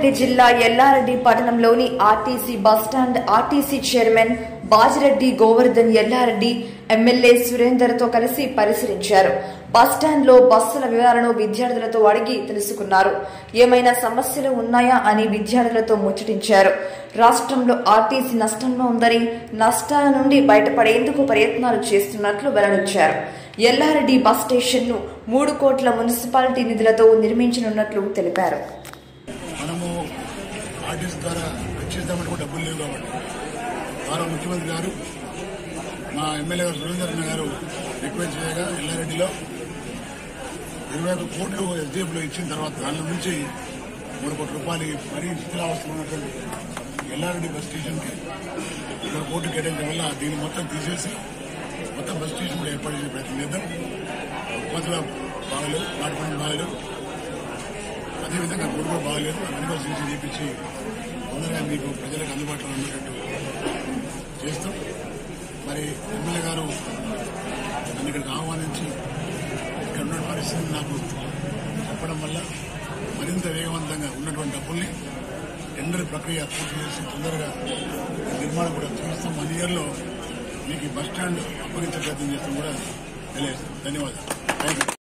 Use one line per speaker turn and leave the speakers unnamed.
రంగారెడ్డి జిల్లా ఎల్లారెడ్డి పట్టణంలోని RTC bus stand RTC chairman Bajireddy Govardhan Yellareddy MLA Surender తో కలిసి పరిశీలించారు. బస్టాండ్ లో బస్సుల వివరాలను విద్యార్థులతో అడిగి తెలుసుకున్నారు. ఏమైనా సమస్యలు ఉన్నాయా అని విద్యార్థులతో ముచ్చటించారు. రాష్ట్రంలో ఆర్టీసీ నష్టంలో ఉందని, నష్టాల నుండి బయటపడేందుకు ప్రయత్నాలు చేస్తున్నట్లు వెల్లడించారు. ఎల్లారెడ్డి బస్ స్టేషన్ ను 3 కోట్ల మున్సిపాలిటీ నిధులతో నిర్మించనున్నట్లు తెలిపారు.
మనము ఆర్టీసీ ద్వారా చేద్దామంటే కూడా డబ్బులు లేవు కాబట్టి గౌరవ ముఖ్యమంత్రి గారు మా ఎమ్మెల్యే గారు సురేందర్ గారు రిక్వెస్ట్ చేయగా ఎల్లారెడ్డిలో 21 కోట్లు ఎస్డీఎఫ్లో ఇచ్చిన తర్వాత దాని నుంచి 3 కోట్ల రూపాయలు మరీ శిథిలావస్థలో ఉన్నటువంటి ఎల్లారెడ్డి బస్ స్టేషన్కి 2 కోట్లు కేటాయించడం వల్ల దీన్ని మొత్తం తీసేసి మొత్తం బస్ స్టేషన్ కూడా ఏర్పాటు చేసే ప్రయత్నం చేద్దాం. కొత్తగా బాగలేవు, నాటుపడి బాగలేవు, అదేవిధంగా రోడ్డు కూడా బాగలేదు. అవన్నీ కూడా సీసీ చేయించి తొందరగా మీకు ప్రజలకు అందుబాటులో ఉండేటట్టు చేస్తాం. మరి ఎమ్మెల్యే గారు నన్ను ఇక్కడికి ఆహ్వానించి ఇక్కడ ఉన్న పరిస్థితిని నాకు చెప్పడం వల్ల మరింత వేగవంతంగా ఉన్నటువంటి డబ్బుల్ని టెండర్ ప్రక్రియ పూర్తి చేసి తొందరగా నిర్మాణం కూడా చేస్తాం. 1 ఇయర్లో మీకు ఈ బస్టాండ్ అప్పగించే ప్రయత్నం చేస్తాం కూడా తెలియజేస్తాం. ధన్యవాదాలు. Thank you.